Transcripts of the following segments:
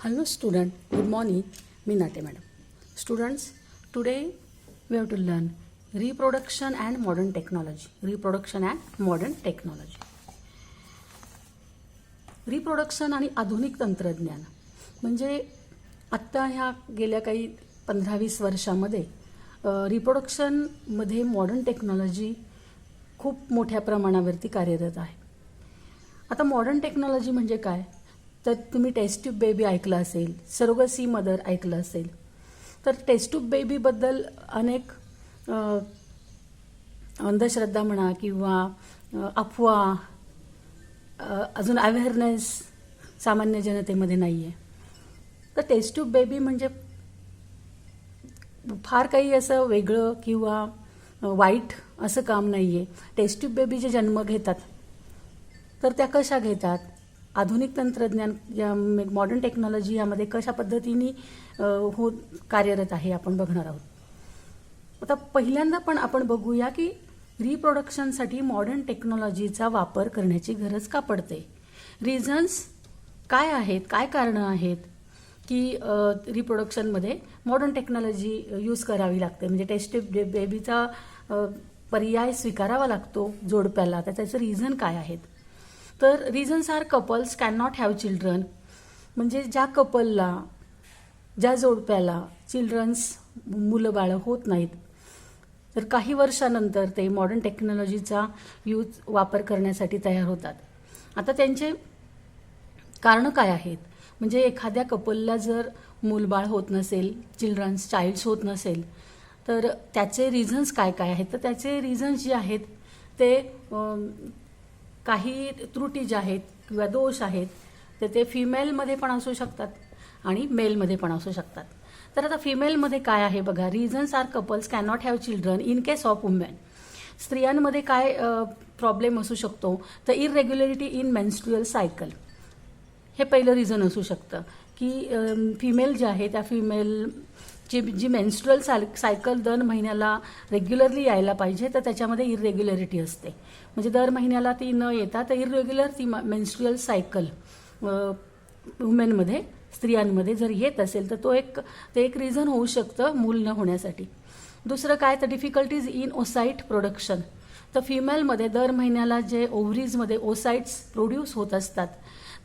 Hello student, good morning. मी नाटे madam. Students, today we have to learn reproduction and modern technology. Reproduction and modern technology. Reproduction आणि आधुनिक तंत्रज्ञान म्हणजे आत्ता ह्या गेल्या काही 15-20 वर्षामध्ये रिप्रोडक्शनमध्ये मॉडर्न टेक्नॉलॉजी खूप मोठ्या प्रमाणावरती कार्यरत आहे. आता मॉडर्न टेक्नॉलॉजी म्हणजे काय, तर तुम्ही टेस्ट ट्यूब बेबी ऐकलं असेल, सरोगसी मदर ऐकलं असेल. तर टेस्ट ट्यूब बेबीबद्दल अनेक अंधश्रद्धा म्हणा किंवा अफवा, अजून अवेअरनेस सामान्य जनतेमध्ये नाही आहे. तर टेस्ट ट्यूब बेबी म्हणजे फार काही असं वेगळं किंवा वाईट असं काम नाही आहे. टेस्ट ट्यूब बेबी जे जन्म घेतात तर त्या कशा घेतात, आधुनिक तंत्रज्ञान या मॉडर्न टेक्नॉलॉजी यामध्ये कशा पद्धतीने कार्यरत आहे आपण बघणार आहोत. आता पहिल्यांदा पण आपण बघूया की रिप्रोडक्शनसाठी मॉडर्न टेक्नॉलॉजीचा वापर करण्याची गरज का पडते. रिझन्स काय आहेत, काय कारणं आहेत की रिप्रोडक्शनमध्ये मॉडर्न टेक्नॉलॉजी यूज करावी लागते, म्हणजे टेस्ट ट्यूब बेबीचा पर्याय स्वीकारावा लागतो जोडप्याला. तर त्याचं रिझन काय आहेत, तर reasons are couples can not have children, म्हणजे ज्या कपलला, ज्या जोडप्याला चिल्ड्रन्स मुलं बाळं होत नाहीत, तर काही वर्षानंतर ते मॉडर्न टेक्नॉलॉजीचा वापर करण्यासाठी तयार होतात. आता त्यांचे कारणं काय आहेत, म्हणजे एखाद्या कपलला जर मूलबाळ होत नसेल, चाइल्ड्स होत नसेल, तर त्याचे रिझन्स काय काय आहेत. तर त्याचे रिझन्स जे आहेत ते काही त्रुटी ज्या आहेत किंवा दोष आहेत तर ते फिमेलमध्ये पण असू शकतात आणि मेलमध्ये पण असू शकतात. तर आता फिमेलमध्ये काय आहे बघा, reasons are couples can not have children in case of women. स्त्रियांमध्ये काय प्रॉब्लेम असू शकतो, तर इररेग्युलरिटी इन मेन्स्ट्रुअल सायकल, हे पहिलं रिझन असू शकतं की फिमेल जे आहे त्या फिमेलची जी मेन्स्ट्रुअल सायकल दर महिन्याला रेग्युलरली यायला पाहिजे, तर त्याच्यामध्ये इररेग्युलरिटी असते. म्हणजे दर महिन्याला ती न येता तर इररेग्युलर ती मेन्स्ट्रुअल सायकल वुमेनमध्ये, स्त्रियांमध्ये जर येत असेल तर ते एक रिझन होऊ शकतं मूल न होण्यासाठी. दुसरं काय, तर डिफिकल्टीज इन ओसाईट प्रोडक्शन. तर फिमेलमध्ये दर महिन्याला जे ओव्हरीजमध्ये ओसाइट्स प्रोड्यूस होत असतात,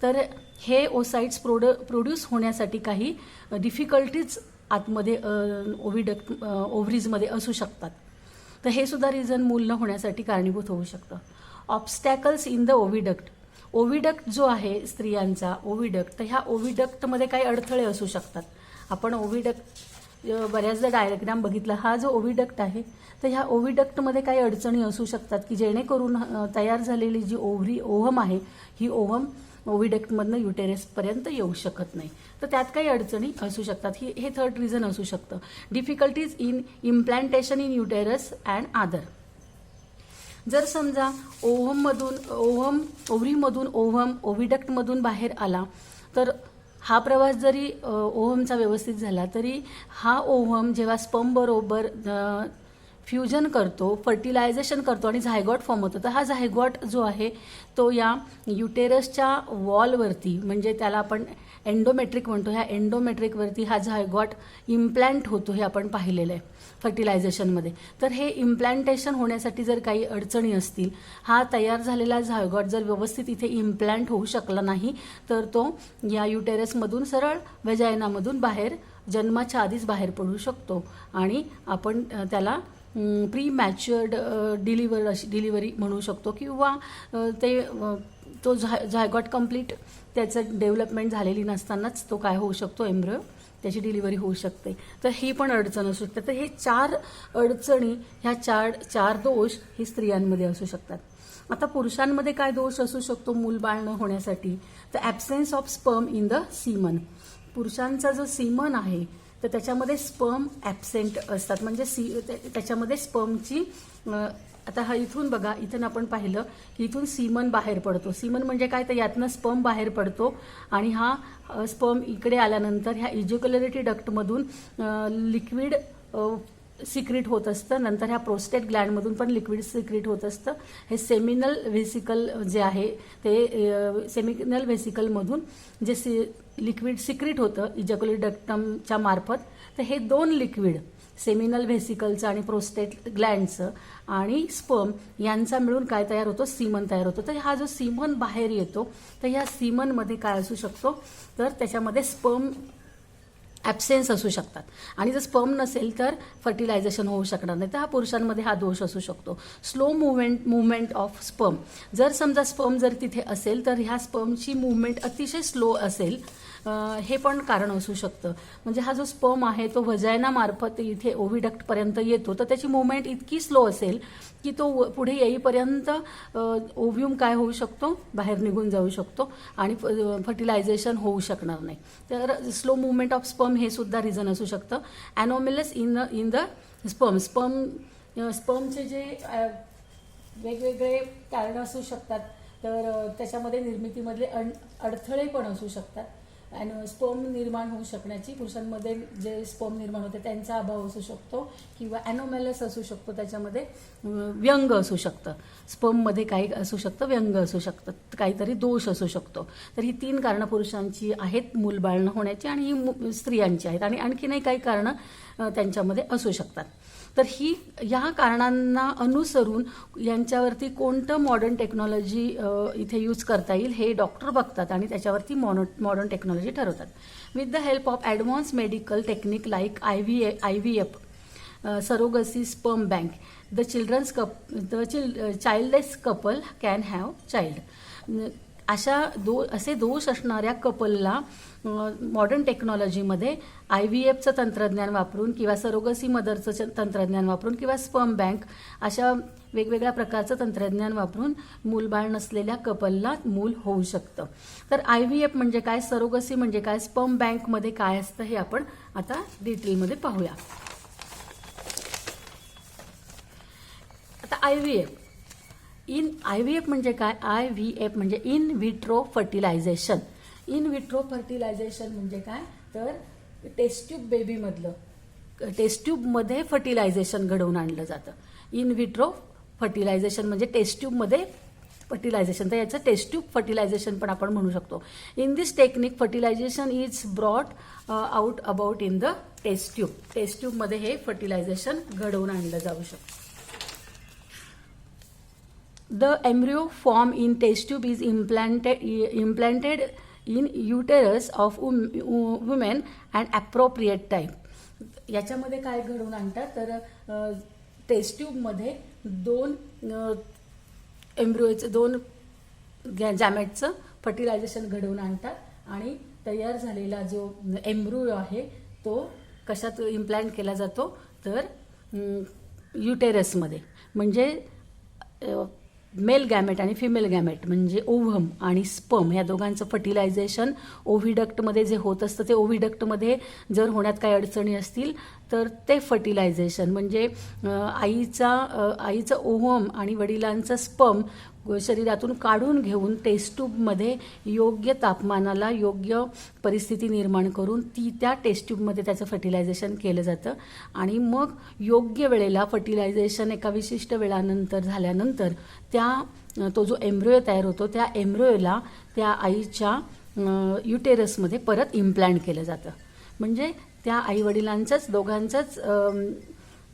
तर हे ओसाइट्स प्रोड्यूस होण्यासाठी काही डिफिकल्टीज आतमध्ये ओव्हरीजमध्ये असू शकतात. तर हे सुद्धा रिझन मूल न होण्यासाठी कारणीभूत होऊ शकतं. Obstacles in the oviduct. Oviduct जो आहे स्त्रियांचा ओव्हिडक्ट, तर ह्या ओव्हिडक्टमध्ये काही अडथळे असू शकतात. आपण ओव्हिडक्ट बऱ्याचदा डायग्राम बघितला, हा जो ओव्हिडक्ट आहे तर ह्या ओव्हिडक्टमध्ये काही अडचणी असू शकतात की जेणेकरून तयार झालेली जी ओव्हम आहे ही ओव्हम ओव्हिडक्टमधनं युटेरसपर्यंत येऊ शकत नाही. तर त्यात काही अडचणी असू शकतात. हे थर्ड रिझन असू शकतं. Difficulties in implantation in uterus and आदर. जर समजा ओव्हरीमधून ओव्हम ओव्हिडक्टमधून बाहेर आला, तर हा प्रवास जरी ओव्हमचा व्यवस्थित झाला तरी हा ओव्हम जेव्हा स्पर्म बरोबर फ्युजन करतो, फर्टिलायझेशन करतो आणि झायगॉट फॉर्म होतो, तर हा झायगॉट जो आहे तो या युटेरसच्या वॉलवरती, म्हणजे त्याला आपण एंडोमेट्रिक म्हणतो, ह्या एंडोमेट्रिकवरती हा झायगॉट इम्प्लॅन्ट होतो. हे आपण पाहिलेलं आहे फर्टिलायझेशनमध्ये. तर हे इम्प्लॅन्टेशन होण्यासाठी जर काही अडचणी असतील, हा तयार झालेला झायगॉट जर व्यवस्थित इथे इम्प्लॅन्ट होऊ शकला नाही, तर तो या युटेरसमधून सरळ व्हजायनामधून बाहेर जन्माच्या आधीच बाहेर पडू शकतो आणि आपण त्याला प्री मॅच्युअर्ड डिलिव्हरी म्हणू शकतो, किंवा तो झायगॉट कंप्लीट त्याचं डेव्हलपमेंट झालेली नसतानाच तो काय होऊ शकतो, एम्ब्रियो, त्याची डिलिव्हरी होऊ शकते. तर ही पण अडचण असू शकते. तर हे 4 अडचणी, ह्या चार दोष ही स्त्रियांमध्ये असू शकतात. आता पुरुषांमध्ये काय दोष असू शकतो मूलबाळ न होण्यासाठी, तर absence of sperm in the सीमन. पुरुषांचा जो सीमन आहे तर त्याच्यामध्ये स्पर्म ॲब्सेंट असतात, म्हणजे त्याच्यामध्ये स्पर्मची, आता हा इथून बघा, इथून आपण पाहिलं की इथून सीमन बाहेर पडतो. सीमन म्हणजे काय, तर यातनं स्पर्म बाहेर पडतो आणि हा स्पर्म इकडे आल्यानंतर ह्या इजॅक्युलेटरी डक्टमधून लिक्विड सिक्रीट होत असतं. नंतर ह्या प्रोस्टेट ग्लँडमधून पण लिक्विड सिक्रीट होत असतं. हे सेमिनल व्हेसिकल जे आहे ते सेमिनल व्हेसिकलमधून जे लिक्विड सिक्रीट होतं इजॅक्युलेट डक्टमच्या मार्फत, तर हे 2 लिक्विड सेमिनल व्हेसिकलचं आणि प्रोस्टेट ग्लँडचं आणि स्पर्म यांचा मिळून काय तयार होतो, सीमन तयार होतो. तर हा जो सीमन बाहेर येतो, तर ह्या सीमनमध्ये काय असू शकतो, तर त्याच्यामध्ये स्पर्म ॲब्सेन्स असू शकतात आणि जर स्पर्म नसेल तर फर्टिलायझेशन होऊ शकणार नाही. तर हा पुरुषांमध्ये हा दोष असू शकतो. स्लो मुवमेंट ऑफ स्पर्म, जर समजा स्पर्म जर तिथे असेल तर ह्या स्पर्मची मुवमेंट अतिशय स्लो असेल, हे पण कारण असू शकतं. म्हणजे हा जो स्पर्म आहे तो व्हजायनामार्फत इथे ओव्हिडक्टपर्यंत येतो, तर त्याची मुवमेंट इतकी स्लो असेल की तो पुढे येईपर्यंत ओव्ह्यूम काय होऊ शकतो, बाहेर निघून जाऊ शकतो आणि फर्टिलायझेशन होऊ शकणार नाही. तर स्लो मुवमेंट ऑफ स्पर्म हे सुद्धा रिझन असू शकतं. ॲनोमॅलस इन द स्पर्मचे जे वेगवेगळे कारण असू शकतात, तर त्याच्यामध्ये निर्मितीमधले अडथळे पण असू शकतात. आणि स्पर्म निर्माण होऊ शकण्याची, पुरुषांमध्ये जे स्पर्म निर्माण होते त्यांचा अभाव असू शकतो किंवा ॲनोमॅलस असू शकतो, त्याच्यामध्ये व्यंग असू शकतं. स्पर्ममध्ये काही असू शकतं, व्यंग असू शकतं, काहीतरी दोष असू शकतो. तर ही 3 कारणं पुरुषांची आहेत मूलबाळ न होण्याची आणि ही स्त्रियांची आहेत आणि आणखीनही काही कारणं त्यांच्यामध्ये असू शकतात. तर ह्या कारणांना अनुसरून यांच्यावरती कोणतं मॉडर्न टेक्नॉलॉजी इथे यूज करता येईल हे डॉक्टर बघतात आणि त्याच्यावरती मॉडर्न टेक्नॉलॉजी ठरवतात. With the help of advance medical technique like IVF, surrogacy, sperm bank, the childless couple can have child. असे दोष असणाऱ्या कपलला मॉडर्न टेक्नॉलॉजीमध्ये IVFचं तंत्रज्ञान वापरून किंवा सरोगसी मदरचं तंत्रज्ञान वापरून किंवा स्पर्म बँक अशा वेगवेगळ्या प्रकारचं तंत्रज्ञान वापरून मूलबाळ नसलेल्या कपलला मूल होऊ शकतं. तर IVF म्हणजे काय, सरोगसी म्हणजे काय, स्पर्म बँकमध्ये काय असतं हे आपण आता डिटेलमध्ये पाहूया. आता IVF म्हणजे काय, IVF म्हणजे in vitro fertilisation. In vitro fertilisation म्हणजे काय, तर टेस्ट ट्यूबमध्ये फर्टिलायझेशन घडवून आणलं जातं. इन विट्रो फर्टिलायझेशन म्हणजे टेस्ट ट्यूबमध्ये फर्टिलायझेशन, तर याचं टेस्ट ट्यूब फर्टिलायझेशन पण आपण म्हणू शकतो. In this technique fertilisation is brought out about in the test tube. Test ट्यूबमध्ये हे फर्टिलायझेशन घडवून आणलं जाऊ शकतं. The embryo form in test tube is implanted in uterus of women at appropriate time. याच्यामध्ये काय घडवून आणतात, तर टेस्ट ट्यूबमध्ये 2 एम्ब्रियोचं 2 गॅमेटचं फर्टिलायझेशन घडवून आणतात आणि तयार झालेला जो एम्ब्रियो आहे तो कशात इम्प्लांट केला जातो, तर युटेरसमध्ये. म्हणजे मेल गॅमेट आणि फिमेल गॅमेट म्हणजे ओव्हम आणि स्पर्म ह्या दोघांचं फर्टिलायझेशन ओव्हिडक्टमध्ये जे होत असतं, ते ओव्हिडक्टमध्ये जर होण्यात काही अडचणी असतील तर ते फर्टिलायझेशन म्हणजे आईचं ओव्हम आणि वडिलांचं स्पर्म शरीरातून काढून घेऊन टेस्ट ट्यूबमध्ये योग्य तापमानाला योग्य परिस्थिती निर्माण करून त्या टेस्ट ट्यूबमध्ये त्याचं फर्टिलायझेशन केलं जातं आणि मग योग्य वेळेला फर्टिलायझेशन एका विशिष्ट वेळानंतर झाल्यानंतर तो जो एम्ब्रियो तयार होतो त्या एम्ब्रियोला त्या आईच्या युटेरसमध्ये परत इम्प्लांट केलं जातं. म्हणजे त्या आईवडिलांचंच दोघांचंच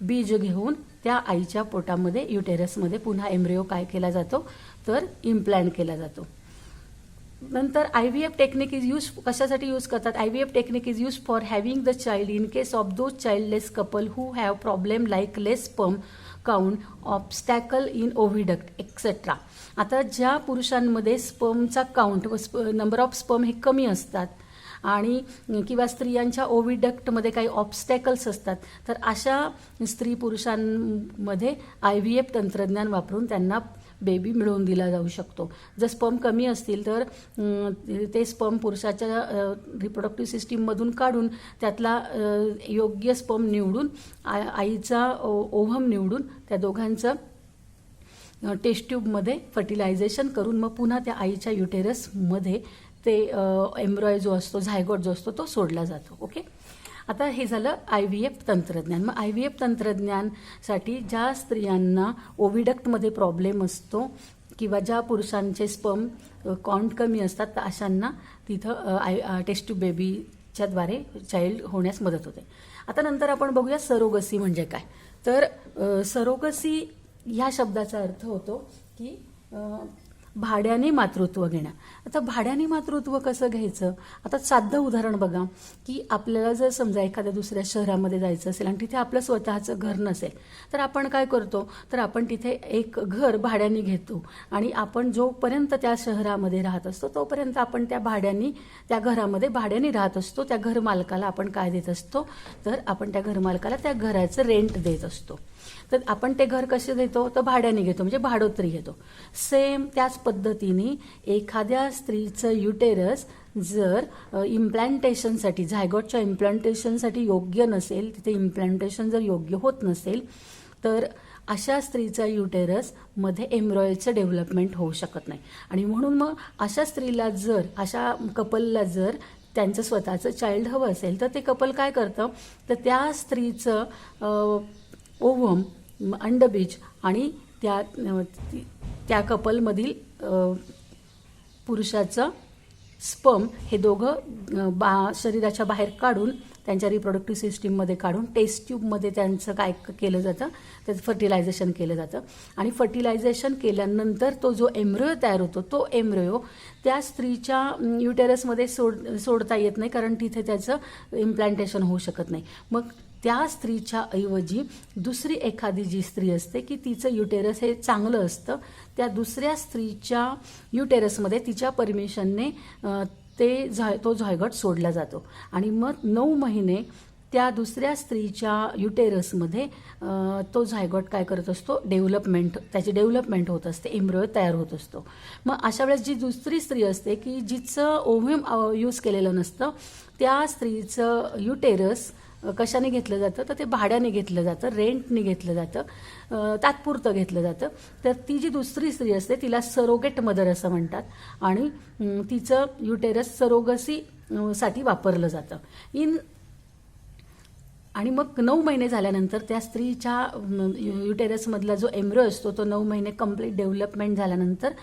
बीज घेऊन त्या आईच्या पोटामध्ये युटेरसमध्ये पुन्हा एम्ब्रियो काय केला जातो, तर इम्प्लांट केला जातो. नंतर IVF टेक्निक इज कशासाठी यूज करतात, IVF technique is use for having the child in case of those childless couple who have problem like less sperm count, obstacle in oviduct et cetera. आता ज्या पुरुषांमध्ये स्पर्मचा काउंट व नंबर ऑफ स्पर्म हे कमी असतात आणि किंवा स्त्रियांच्या ओव्हिडक्टमध्ये काही ऑब्स्टॅकल्स असतात, तर अशा स्त्री पुरुषांमध्ये IVF तंत्रज्ञान वापरून त्यांना बेबी मिळवून दिला जाऊ शकतो. जर स्पर्म कमी असतील तर ते स्पर्म पुरुषाच्या रिप्रोडक्टिव्ह सिस्टीममधून काढून त्यातला योग्य स्पर्म निवडून आईचा ओव्हम निवडून त्या दोघांचं टेस्ट ट्यूबमध्ये फर्टिलायझेशन करून मग पुन्हा त्या आईच्या युटेरसमध्ये ते एम्ब्रॉय जो असतो, झायगोट जो असतो तो सोडला जातो. ओके. आता हे झालं IVF तंत्रज्ञान. मग IVF तंत्रज्ञानसाठी ज्या स्त्रियांना ओव्हिडक्टमध्ये प्रॉब्लेम असतो किंवा ज्या पुरुषांचे स्पर्म काउंट कमी असतात तर अशांना तिथं टेस्ट ट्यूब बेबीच्या द्वारे चाइल्ड होण्यास मदत होते. आता नंतर आपण बघूया सरोगसी म्हणजे काय. तर सरोगसी ह्या शब्दाचा अर्थ होतो की भाड्याने मातृत्व घेणं. आता भाड्याने मातृत्व कसं घ्यायचं. आता साधं उदाहरण बघा की आपल्याला जर समजा एखाद्या दुसऱ्या शहरामध्ये जायचं असेल आणि तिथे आपलं स्वतःचं घर नसेल तर आपण काय करतो, तर आपण तिथे एक घर भाड्याने घेतो आणि आपण जोपर्यंत त्या शहरामध्ये राहत असतो तोपर्यंत आपण त्या घरामध्ये भाड्याने राहत असतो. त्या घरमालकाला आपण काय देत असतो, तर आपण त्या घरमालकाला त्या घराचं रेंट देत असतो. तर आपण ते घर कसे देतो, तर भाड्याने घेतो, म्हणजे भाडोत्री घेतो. सेम त्याच पद्धतीने एखाद्या स्त्रीचं युटेरस जर इम्प्लांटेशनसाठी, झायगॉटच्या इम्प्लांटेशनसाठी योग्य नसेल, तिथे इम्प्लांटेशन जर योग्य होत नसेल तर अशा स्त्रीचा युटेरसमध्ये एम्ब्रॉयचं डेव्हलपमेंट होऊ शकत नाही. आणि म्हणून मग अशा स्त्रीला जर, अशा कपलला जर त्यांचं स्वतःचं चाइल्ड हवं असेल तर ते कपल काय करतं, तर त्या स्त्रीचं ओव्हम, अंडबीज आणि त्या कपलमधील पुरुषाचं स्पर्म हे दोघं शरीराच्या बाहेर काढून त्यांच्या रिप्रोडक्टिव्ह सिस्टीममध्ये काढून टेस्ट ट्यूबमध्ये त्यांचं काय केलं जातं, त्याचं फर्टिलायझेशन केलं जातं. आणि फर्टिलायझेशन केल्यानंतर तो जो एम्ब्रियो तयार होतो तो एम्ब्रियो त्या स्त्रीच्या युटेरसमध्ये सोडता येत नाही, कारण तिथे त्याचं इम्प्लांटेशन होऊ शकत नाही. मग त्या स्त्रीच्या ऐवजी दुसरी एखादी जी स्त्री असते की तिचं युटेरस हे चांगलं असतं, त्या दुसऱ्या स्त्रीच्या युटेरसमध्ये तिच्या परमिशनने तो झायगॉट सोडला जातो. आणि मग 9 महिने त्या दुसऱ्या स्त्रीच्या युटेरसमध्ये तो झायगॉट काय करत असतो, त्याची डेव्हलपमेंट होत असते, एम्ब्रियो तयार होत असतो. मग अशा वेळेस जी दुसरी स्त्री असते की जिचं ओव्हियम यूज केलेलं नसतं, त्या स्त्रीचं युटेरस कशाने घेतलं जातं, तर ते भाड्याने घेतलं जातं, रेंटने घेतलं जातं, तात्पुरतं घेतलं जातं. तर ती जी दुसरी स्त्री असते तिला सरोगेट मदर असं म्हणतात आणि तिचं युटेरस सरोगसीसाठी वापरलं जातं. आणि मग 9 महिने झाल्यानंतर त्या स्त्रीच्या युटेरसमधला जो एम्ब्रियो असतो तो 9 महिने कंप्लीट डेव्हलपमेंट झाल्यानंतर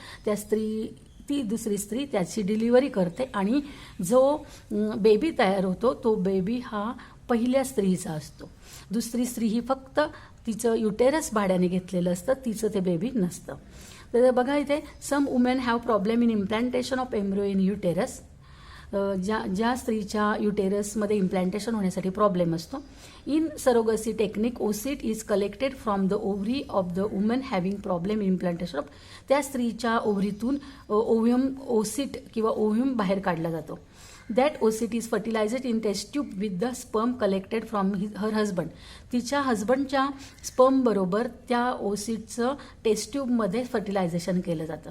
ती दुसरी स्त्री त्याची डिलिव्हरी करते आणि जो बेबी तयार होतो तो बेबी हा पहिल्या स्त्रीचा असतो. दुसरी स्त्री ही फक्त तिचं युटेरस भाड्याने घेतलेलं असतं, तिचं ते बेबी नसतं. तर बघा इथे some women have problem in implantation of embryo in uterus. ज्या स्त्रीच्या युटेरसमध्ये इम्प्लांटेशन होण्यासाठी प्रॉब्लेम असतो. In surrogacy technique oocyte is collected from the ovary of the woman having problem in implantation of. त्या स्त्रीच्या ओव्हरीतून ओसिट किंवा ओव्हियम बाहेर काढला जातो. That oocyte is fertilized in test tube with the sperm collected from her husband. तिच्या हजबंडच्या sperm बरोबर त्या ओसिटचं taste ट्यूबमध्ये फर्टिलायझेशन केलं जातं.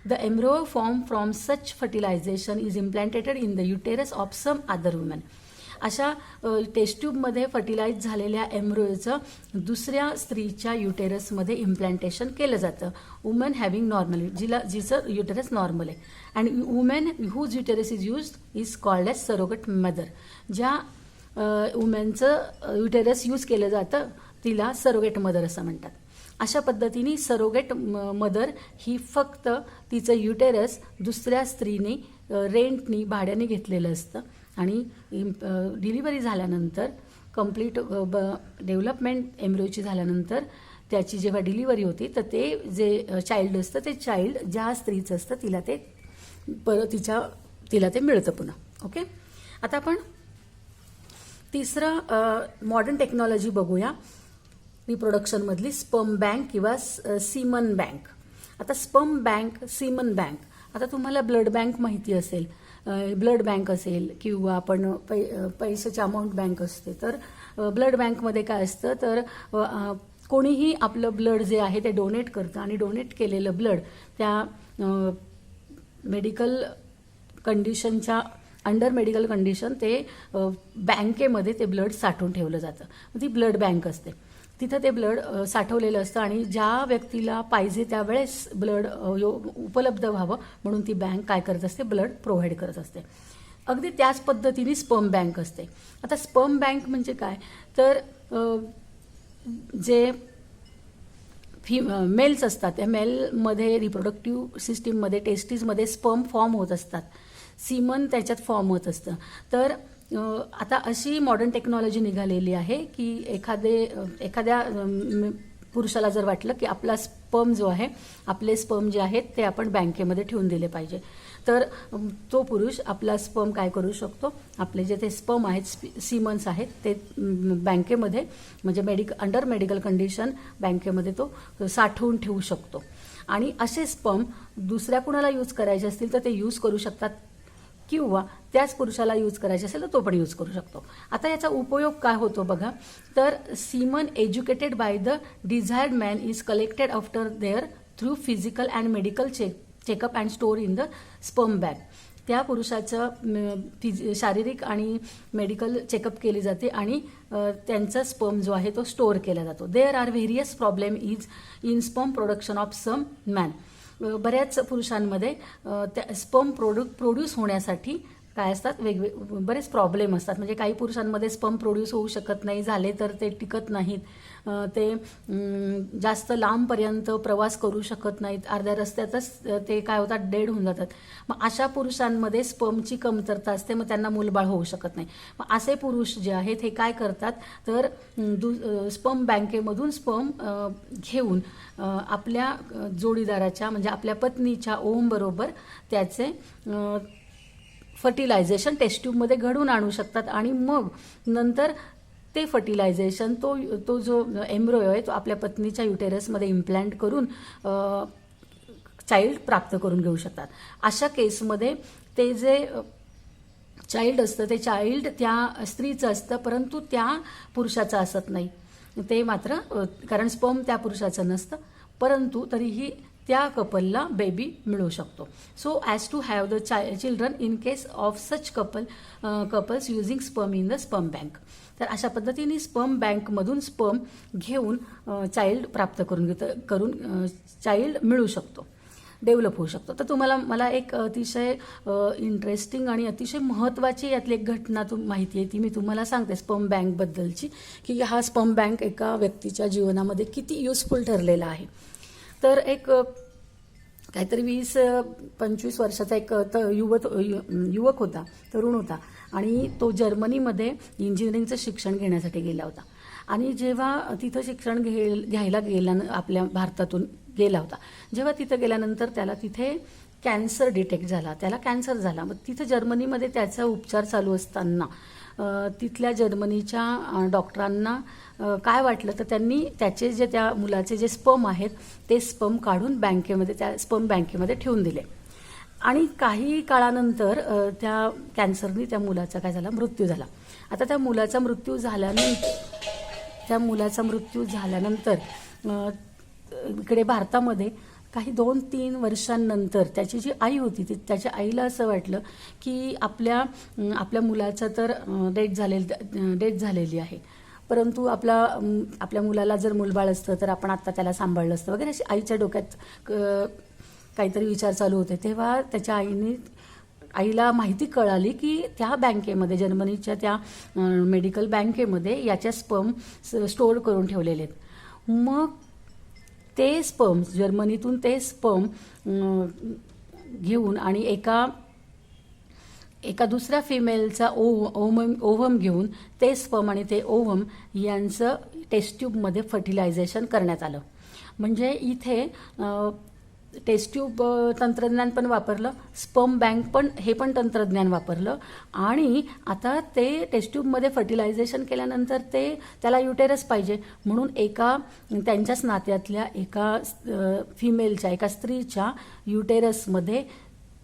The embryo formed from such fertilization is implanted in the uterus of some other woman. अशा test ट्यूबमध्ये fertilise झालेल्या एम्ब्रियोचं दुसऱ्या स्त्रीच्या युटेरसमध्ये इम्प्लांटेशन केलं जातं. वुमन हॅव्हिंग नॉर्मल, जिचं युटेरस नॉर्मल आहे. And women whose uterus is used is called as surrogate mother. ज्या वुमेनचं युटेरस यूज केलं जातं तिला सरोगेट मदर असं म्हणतात. अशा पद्धतीने सरोगेट मदर ही फक्त तिचं युटेरस दुसऱ्या स्त्रीने रेंटनी भाड्याने घेतलेलं असतं आणि डिलिव्हरी झाल्यानंतर कंप्लीट डेव्हलपमेंट एम्ब्रियोची झाल्यानंतर त्याची जेव्हा डिलिव्हरी होती तर ते जे चाइल्ड असतं ते चाइल्ड ज्या स्त्रीचं असतं तिला ते मिळतं पुन्हा. ओके, आता आपण तिसरं मॉडर्न टेक्नॉलॉजी बघूया रिप्रोडक्शनमधली, स्पर्म बँक किंवा सीमन बँक. आता स्पर्म बँक, सीमन बँक, आता तुम्हाला ब्लड बँक माहिती असेल, ब्लड बँक असेल किंवा आपण पैशाची अमाऊंट बँक असते. तर ब्लड बँकमध्ये काय असतं, तर कोणीही आपलं ब्लड जे आहे ते डोनेट करतं आणि डोनेट केलेलं ब्लड त्या मेडिकल कंडिशनच्या अंडर मेडिकल कंडिशन ते बँकेमध्ये ते ब्लड साठवून ठेवलं जातं. ती ब्लड बँक असते. तिथं ते ब्लड साठवलेलं असतं आणि ज्या व्यक्तीला पाहिजे त्यावेळेस ब्लड उपलब्ध व्हावं म्हणून ती बँक काय करत असते, ब्लड प्रोव्हाइड करत असते. अगदी त्याच पद्धतीने स्पर्म बँक असते. आता स्पर्म बँक म्हणजे काय, तर जे मेल्स असतात त्या मेलमध्ये रिप्रोडक्टिव्ह सिस्टीममध्ये टेस्टीजमध्ये स्पर्म फॉर्म होत असतात, सीमन त्याच्यात फॉर्म होत असतं. तर आता अशी मॉडर्न टेक्नॉलॉजी निघालेली आहे की एखाद्या पुरुषाला जर वाटलं की आपला स्पर्म जो आहे, आपले स्पर्म जे आहेत ते आपण बँकेमध्ये ठेवून दिले पाहिजे, तर तो पुरुष आपला स्पर्म काय करू शकतो, आपले जे ते स्पर्म आहेत, सीमन्स आहेत, ते बँकेमध्ये म्हणजे अंडर मेडिकल कंडिशन बँकेमध्ये तो साठवून ठेवू शकतो. आणि असे स्पर्म दुसऱ्या कुणाला यूज करायचे असतील तर ते यूज करू शकतात, किंवा त्याच पुरुषाला यूज करायचे असेल तर तो पण यूज करू शकतो. आता याचा उपयोग काय होतो बघा, तर semen educated by the desired man is collected after there through physical and medical checkup and store in the sperm bag. त्या पुरुषाचं शारीरिक आणि मेडिकल चेकअप केली जाते आणि त्यांचा स्पर्म जो आहे तो स्टोअर केला जातो. There are various problem is in sperm production of some man. बऱ्याच पुरुषांमध्ये त्या स्पर्म प्रोड्यूस होण्यासाठी काय असतात, बरेच प्रॉब्लेम असतात. म्हणजे काही पुरुषांमध्ये स्पर्म प्रोड्यूस होऊ शकत नाही, झाले तर ते टिकत नाहीत, ते जास्त लांबपर्यंत प्रवास करू शकत नाहीत, अर्ध्या रस्त्यातच ते काय होतात, डेड होऊन जातात. मग अशा पुरुषांमध्ये स्पर्मची कमतरता असते, मग त्यांना मूलबाळ होऊ शकत नाही. मग असे पुरुष जे आहेत हे काय करतात, तर स्पर्म बँकेमधून स्पर्म घेऊन आपल्या जोडीदाराच्या म्हणजे आपल्या पत्नीच्या ओव्हमबरोबर त्याचे फर्टिलायझेशन टेस्ट ट्यूबमध्ये घडवून आणू शकतात. आणि मग नंतर ते फर्टिलायझेशन तो जो एम्ब्रोयो आहे तो आपल्या पत्नीच्या युटेरसमध्ये इम्प्लांट करून चाइल्ड प्राप्त करून घेऊ शकतात. अशा केसमध्ये ते जे चाइल्ड असतं ते चाइल्ड त्या स्त्रीचं असतं, परंतु त्या पुरुषाचं असत नाही. ते मात्र कारण स्पर्म त्या पुरुषाचं नसतं, परंतु तरीही त्या कपलला बेबी मिळू शकतो. So as to have the children in case of such couples using sperm in the sperm bank. तर अशा पद्धतीने स्पर्म बँकमधून स्पर्म घेऊन चाइल्ड प्राप्त करून चाइल्ड मिळू शकतो, डेव्हलप होऊ शकतो. तर मला एक अतिशय इंटरेस्टिंग आणि अतिशय महत्त्वाची यातली एक घटना माहिती आहे, ती मी तुम्हाला सांगते स्पर्म बँकबद्दलची, की हा स्पर्म बँक एका व्यक्तीच्या जीवनामध्ये किती युजफुल ठरलेला आहे. तर एक काहीतरी 20-25 वर्षाचा एक युवक होता, तरुण होता, आणि तो जर्मनीमध्ये इंजिनिअरिंगचं शिक्षण घेण्यासाठी गेला होता. आणि जेव्हा तिथं शिक्षण घ्यायला गेला, आपल्या भारतातून गेला होता, जेव्हा तिथं गेल्यानंतर त्याला तिथे कॅन्सर डिटेक्ट झाला, त्याला कॅन्सर झाला. मग तिथं जर्मनीमध्ये त्याचा उपचार चालू असताना तिथल्या जर्मनीच्या डॉक्टरांना काय वाटलं, तर त्यांनी त्याचे जे त्या मुलाचे जे स्पर्म आहेत ते स्पर्म काढून त्या स्पर्म बँकेमध्ये ठेवून दिले. आणि काही काळानंतर त्या कॅन्सरनी त्या मुलाचा काय झाला, मृत्यू झाला. आता त्या मुलाचा मृत्यू झाल्यानंतर इकडे भारतामध्ये काही 2-3 वर्षांनंतर त्याची जी आई होती त्याच्या आईला असं वाटलं की आपल्या मुलाचं तर डेथ झालेली आहे, परंतु आपल्या मुलाला जर मूलबाळ असतं तर आपण आत्ता त्याला सांभाळलं असतं वगैरे, अशी आईच्या डोक्यात काहीतरी विचार चालू होते. तेव्हा त्याच्या आईला माहिती कळाली की त्या बँकेमध्ये, जर्मनीच्या त्या मेडिकल बँकेमध्ये याच्या स्पर्म स्टोअर करून ठेवलेले आहेत. मग ते स्पर्म जर्मनीतून ते स्पर्म घेऊन आणि एका दुसऱ्या फिमेलचा ओव्हम घेऊन ते स्पर्म आणि ते ओव्हम यांचं टेस्ट ट्यूबमध्ये फर्टिलायझेशन करण्यात आलं. म्हणजे इथे टेस्ट ट्यूब तंत्रज्ञान पण वापरलं, स्पर्म बँक पण हे पण तंत्रज्ञान वापरलं. आणि आता ते टेस्ट ट्यूबमध्ये फर्टिलायझेशन केल्यानंतर त्याला युटेरस पाहिजे, म्हणून त्यांच्याच नात्यातल्या एका फिमेलच्या, एका स्त्रीच्या युटेरसमध्ये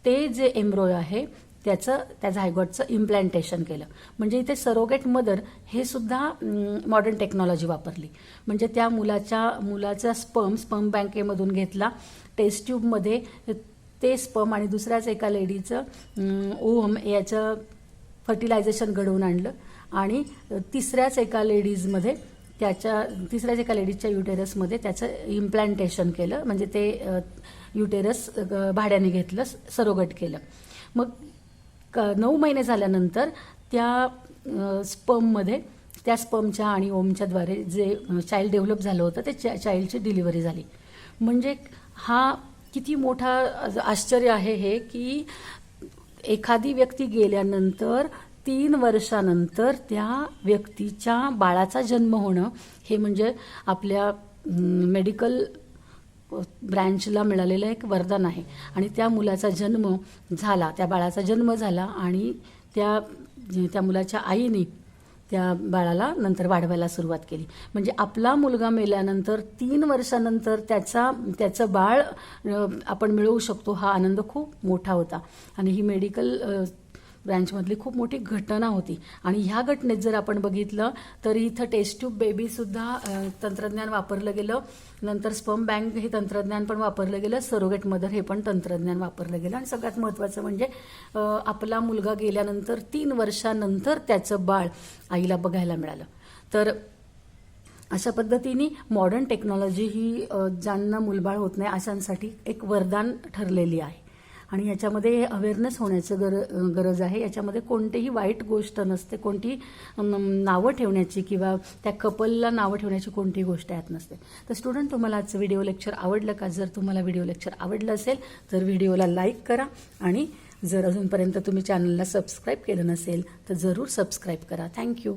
ते जे एम्ब्रोयो आहे त्या झायगॉटचं इम्प्लांटेशन केलं. म्हणजे इथे सरोगेट मदर हे सुद्धा मॉडर्न टेक्नॉलॉजी वापरली. म्हणजे त्या मुलाचा स्पर्म बँकेमधून घेतला, टेस्ट ट्यूबमध्ये ते स्पर्म आणि दुसऱ्याच एका लेडीचं ओव्हम याचं फर्टिलायझेशन घडवून आणलं आणि तिसऱ्याच एका लेडीजच्या युटेरसमध्ये त्याचं इम्प्लांटेशन केलं. म्हणजे ते युटेरस भाड्याने घेतलं, सरोगट केलं. मग 9 महिने झाल्यानंतर त्या स्पर्ममध्ये त्या स्पर्मच्या आणि ओमच्याद्वारे जे चाइल्ड डेव्हलप झालं होतं ते चाइल्डची डिलिव्हरी झाली. म्हणजे हा किती मोठा आश्चर्य आहे हे, की एखादी व्यक्ती गेल्यानंतर 3 वर्षानंतर त्या व्यक्तीच्या बाळाचा जन्म होणं हे म्हणजे आपल्या मेडिकल ब्रँचला मिळालेलं एक वरदान आहे. आणि त्या मुलाचा जन्म झाला, त्या बाळाचा जन्म झाला आणि त्या मुलाच्या आईने त्या बाळाला नंतर वाढवायला सुरुवात केली. म्हणजे आपला मुलगा मेल्यानंतर 3 वर्षानंतर त्याचं बाळ आपण मिळवू शकतो, हा आनंद खूप मोठा होता. आणि ही मेडिकल ब्रँचमधली खूप मोठी घटना होती. आणि ह्या घटनेत जर आपण बघितलं तर इथं टेस्ट ट्यूब बेबीसुद्धा तंत्रज्ञान वापरलं गेलं. नंतर स्पर्म बँक हे तंत्रज्ञान पण वापरलं गेलं. सरोगेट मदर हे पण तंत्रज्ञान वापरलं गेलं. आणि सगळ्यात महत्त्वाचं म्हणजे आपला मुलगा गेल्यानंतर 3 वर्षानंतर त्याचं बाळ आईला बघायला मिळालं. तर अशा पद्धतीने मॉडर्न टेक्नॉलॉजी ही ज्यांना मुलबाळ होत नाही अशांसाठी एक वरदान ठरलेली आहे. आणि याच्यामध्ये अवेअरनेस होण्याचं गरज आहे. याच्यामध्ये कोणतीही वाईट गोष्ट नसते, कोणती नावं ठेवण्याची किंवा त्या कपलला नावं ठेवण्याची कोणतीही गोष्ट यात नसते. तर स्टुडंट, तुम्हाला आजचं व्हिडिओ लेक्चर आवडलं का? जर तुम्हाला व्हिडिओ लेक्चर आवडलं असेल तर व्हिडिओला लाईक करा. आणि जर अजूनपर्यंत तुम्ही चॅनलला सबस्क्राईब केलं नसेल तर जरूर सबस्क्राईब करा. थँक्यू.